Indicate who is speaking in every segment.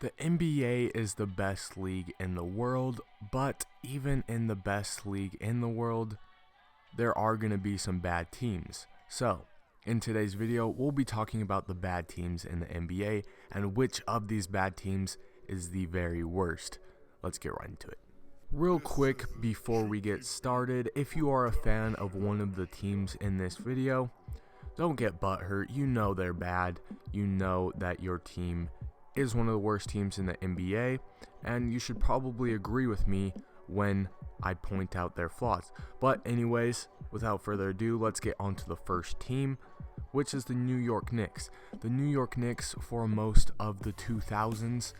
Speaker 1: The NBA is the best league in the world, but even in the best league in the world, there are going to be some bad teams. So, in today's video, we'll be talking about the bad teams in the NBA and which of these bad teams is the very worst. Let's get right into it. Real quick before we get started, if you are a fan of one of the teams in this video, don't get butthurt. You know they're bad. You know that your team is one of the worst teams in the NBA, and you should probably agree with me when I point out their flaws. But anyways, without further ado, let's get on to the first team, which is the New York Knicks. The New York Knicks, for most of the 2000s,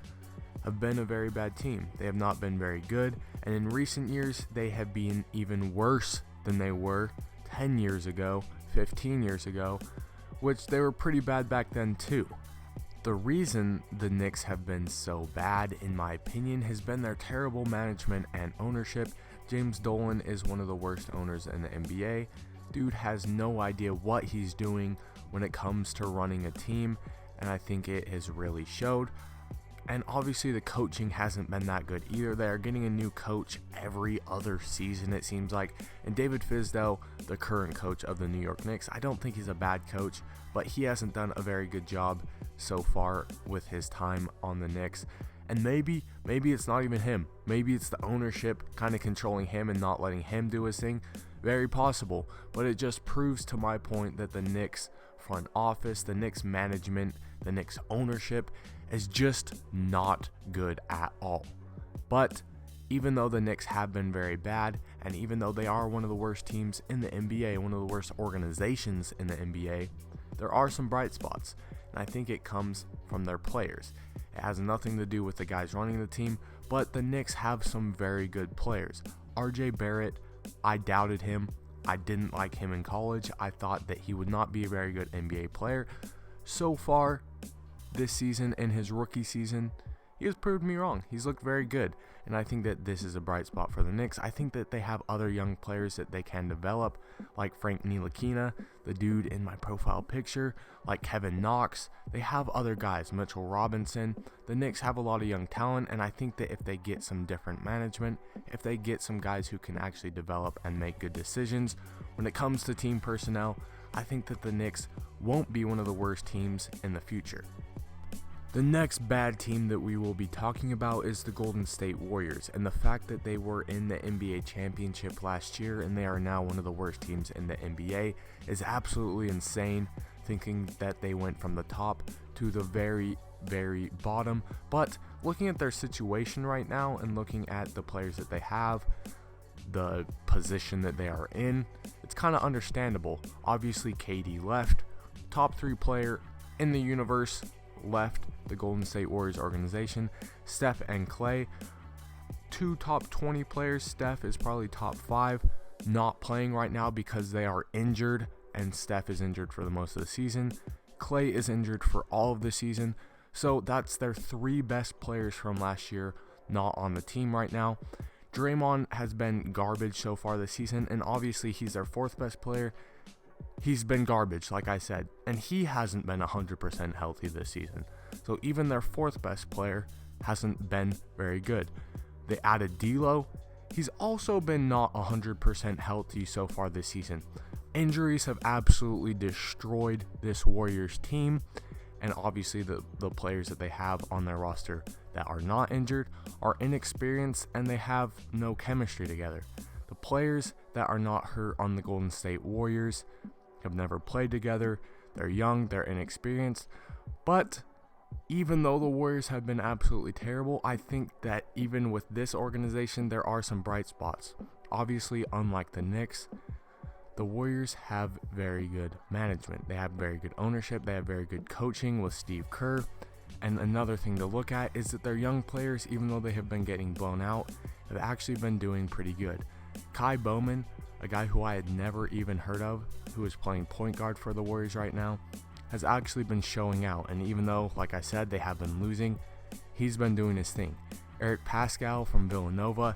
Speaker 1: have been a very bad team. They have not been very good, and in recent years, they have been even worse than they were 10 years ago, 15 years ago, which they were pretty bad back then too. The reason the Knicks have been so bad, in my opinion, has been their terrible management and ownership. James Dolan is one of the worst owners in the NBA. Dude has no idea what he's doing when it comes to running a team, and I think it has really showed. And obviously the coaching hasn't been that good either. They are getting a new coach every other season, it seems like. And David Fizdale, the current coach of the New York Knicks, I don't think he's a bad coach, but he hasn't done a very good job so far with his time on the Knicks. And maybe it's not even him. Maybe it's the ownership kind of controlling him and not letting him do his thing. Very possible. But it just proves to my point that the Knicks front office, the Knicks management, the Knicks ownership is just not good at all. But even though the Knicks have been very bad, and even though they are one of the worst teams in the NBA, one of the worst organizations in the NBA, there are some bright spots, and I think it comes from their players. It has nothing to do with the guys running the team, but the Knicks have some very good players. RJ Barrett, I doubted him. I didn't like him in college. I thought that he would not be a very good NBA player. So far, this season and his rookie season, he has proved me wrong. He's looked very good, and I think that this is a bright spot for the Knicks. I think that they have other young players that they can develop, like Frank Ntilikina, the dude in my profile picture, like Kevin Knox. They have other guys, Mitchell Robinson. The Knicks have a lot of young talent, and I think that if they get some different management, if they get some guys who can actually develop and make good decisions when it comes to team personnel, I think that the Knicks won't be one of the worst teams in the future. The next bad team that we will be talking about is the Golden State Warriors, and the fact that they were in the NBA championship last year and they are now one of the worst teams in the NBA is absolutely insane, thinking that they went from the top to the very, very bottom. But looking at their situation right now and looking at the players that they have, the position that they are in, it's kind of understandable. Obviously, KD left, top 3 player in the universe left the Golden State Warriors organization. Steph and Klay, 2 top 20 players. Steph is probably top 5, not playing right now because they are injured, and Steph is injured for the most of the season. Klay is injured for all of the season, so that's their 3 best players from last year not on the team right now. Draymond has been garbage so far this season, and obviously he's their 4th best player. He's been garbage, like I said, and he hasn't been 100% healthy this season. So even their 4th best player hasn't been very good. They added D'Lo. He's also been not 100% healthy so far this season. Injuries have absolutely destroyed this Warriors team, and obviously the players that they have on their roster that are not injured are inexperienced and they have no chemistry together. The players that are not hurt on the Golden State Warriors have never played together. They're young, they're inexperienced. But even though the Warriors have been absolutely terrible, I think that even with this organization, there are some bright spots. Obviously, unlike the Knicks, the Warriors have very good management. They have very good ownership. They have very good coaching with Steve Kerr. And another thing to look at is that their young players, even though they have been getting blown out, have actually been doing pretty good. Kai Bowman, a guy who I had never even heard of, who is playing point guard for the Warriors right now, has actually been showing out. And even though, like I said, they have been losing, he's been doing his thing. Eric Pascal from Villanova,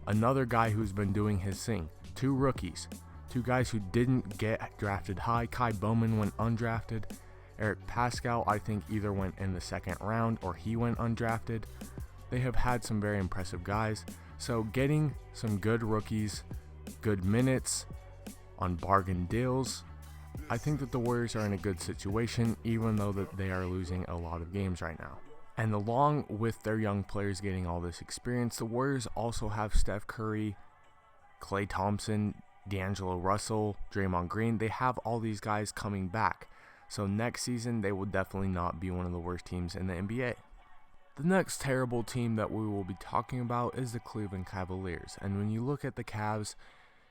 Speaker 1: another guy who's been doing his thing. 2 rookies, 2 guys who didn't get drafted high. Kai Bowman went undrafted, Eric Pascal, I think, either went in the second round or he went undrafted. They have had some very impressive guys. So getting some good rookies, good minutes on bargain deals, I think that the Warriors are in a good situation, even though that they are losing a lot of games right now. And along with their young players getting all this experience, the Warriors also have Steph Curry, Klay Thompson, D'Angelo Russell, Draymond Green. They have all these guys coming back. So next season, they will definitely not be one of the worst teams in the NBA. The next terrible team that we will be talking about is the Cleveland Cavaliers. And when you look at the Cavs,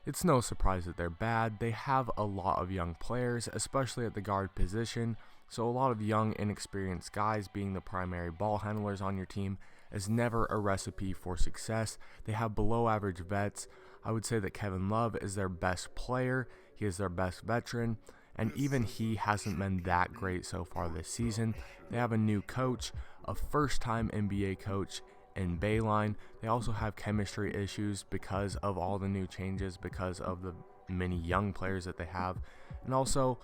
Speaker 1: it's no surprise that they're bad. They have a lot of young players, especially at the guard position. So a lot of young, inexperienced guys being the primary ball handlers on your team is never a recipe for success. They have below average vets. I would say that Kevin Love is their best player. He is their best veteran. And even he hasn't been that great so far this season. They have a new coach, a first-time NBA coach in Bayline. They also have chemistry issues because of all the new changes, because of the many young players that they have. And also,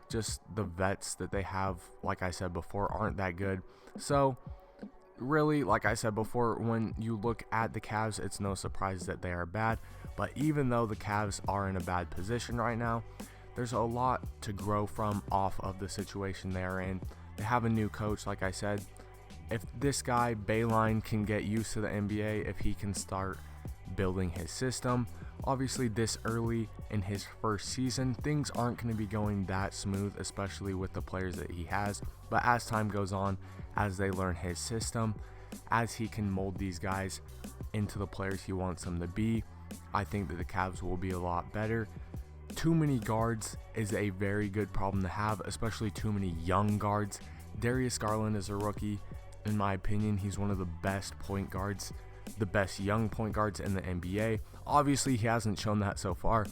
Speaker 1: just the vets that they have, like I said before, aren't that good. So really, like I said before, when you look at the Cavs, it's no surprise that they are bad. But even though the Cavs are in a bad position right now, there's a lot to grow from off of the situation they are in. They have a new coach, like I said. If this guy, Bayline, can get used to the NBA, if he can start building his system, obviously this early in his first season, things aren't going to be going that smooth, especially with the players that he has. But as time goes on, as they learn his system, as he can mold these guys into the players he wants them to be, I think that the Cavs will be a lot better. Too many guards is a very good problem to have, especially too many young guards. Darius Garland is a rookie. In my opinion, he's one of the best point guards, the best young point guards in the NBA. Obviously, he hasn't shown that so far.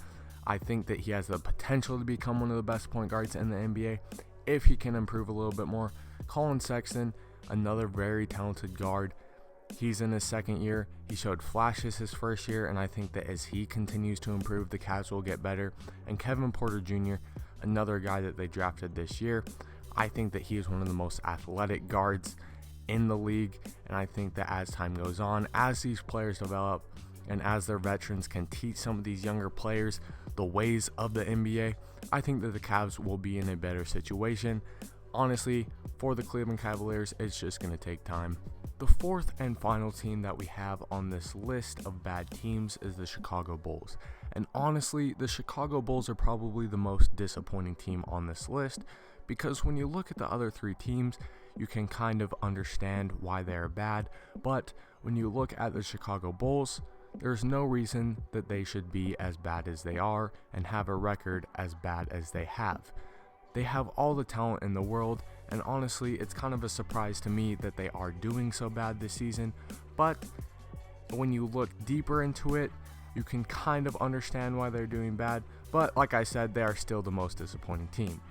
Speaker 1: I think that he has the potential to become one of the best point guards in the NBA if he can improve a little bit more. Colin Sexton, another very talented guard. He's in his second year. He showed flashes his first year, and I think that as he continues to improve, the Cavs will get better. And Kevin Porter Jr., another guy that they drafted this year, I think that he is one of the most athletic guards in the league, and I think that as time goes on, as these players develop, and as their veterans can teach some of these younger players the ways of the NBA, I think that the Cavs will be in a better situation. Honestly, for the Cleveland Cavaliers, it's just going to take time. The fourth and final team that we have on this list of bad teams is the Chicago Bulls. And honestly, the Chicago Bulls are probably the most disappointing team on this list, because when you look at the other three teams, you can kind of understand why they are bad. But when you look at the Chicago Bulls, there's no reason that they should be as bad as they are and have a record as bad as they have. They have all the talent in the world, and honestly, it's kind of a surprise to me that they are doing so bad this season. But when you look deeper into it, you can kind of understand why they're doing bad. But like I said, they are still the most disappointing team.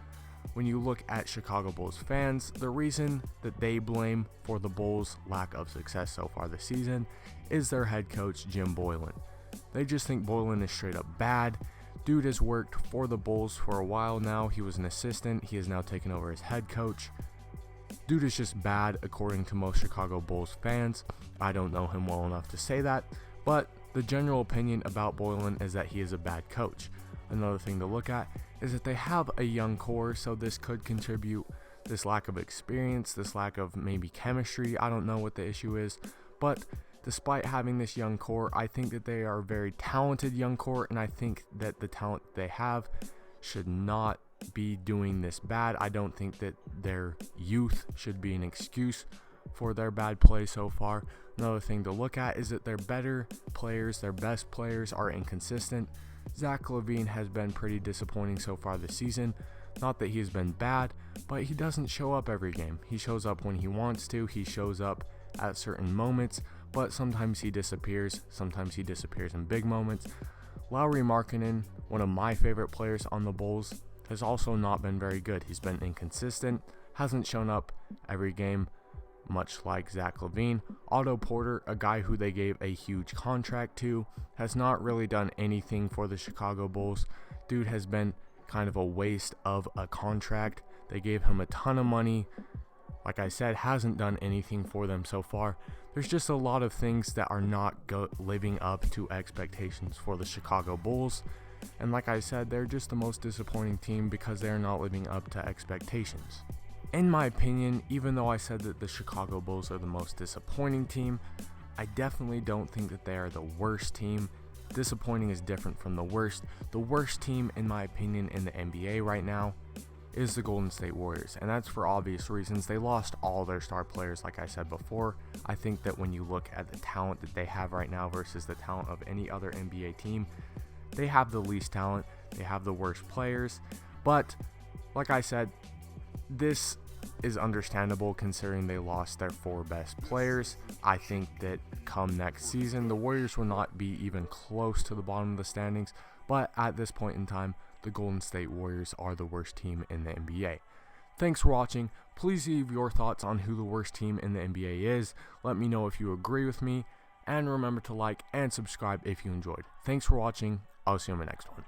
Speaker 1: When you look at Chicago Bulls fans, the reason that they blame for the Bulls' lack of success so far this season is their head coach, Jim Boylen. They just think Boylen is straight up bad. Dude has worked for the Bulls for a while now. He was an assistant. He has now taken over as head coach. Dude is just bad according to most Chicago Bulls fans. I don't know him well enough to say that, but the general opinion about Boylen is that he is a bad coach. Another thing to look at is that they have a young core, so this could contribute. This lack of experience, this lack of maybe chemistry, I don't know what the issue is, but despite having this young core, I think that they are a very talented young core, and I think that the talent they have should not be doing this bad. I don't think that their youth should be an excuse for their bad play so far. Another thing to look at is that their better players, their best players, are inconsistent. Zach LaVine has been pretty disappointing so far this season. Not that he has been bad, but he doesn't show up every game. He shows up when he wants to. He shows up at certain moments, but sometimes he disappears. Sometimes he disappears in big moments. Lauri Markkanen, one of my favorite players on the Bulls, has also not been very good. He's been inconsistent, hasn't shown up every game, much like Zach LaVine. Otto Porter, a guy who they gave a huge contract to, has not really done anything for the Chicago Bulls. Dude has been kind of a waste of a contract. They gave him a ton of money. Like I said, hasn't done anything for them so far. There's just a lot of things that are not living up to expectations for the Chicago Bulls. And like I said, they're just the most disappointing team because they're not living up to expectations. In my opinion, even though I said that the Chicago Bulls are the most disappointing team, I definitely don't think that they are the worst team. Disappointing is different from the worst. The worst team, in my opinion, in the NBA right now is the Golden State Warriors, and that's for obvious reasons. They lost all their star players, like I said before. I think that when you look at the talent that they have right now versus the talent of any other NBA team, they have the least talent, they have the worst players, but like I said, this is understandable considering they lost their 4 best players. I think that come next season, the Warriors will not be even close to the bottom of the standings, but at this point in time, the Golden State Warriors are the worst team in the NBA. Thanks for watching. Please leave your thoughts on who the worst team in the NBA is. Let me know if you agree with me, and remember to like and subscribe if you enjoyed. Thanks for watching. I'll see you in the next one.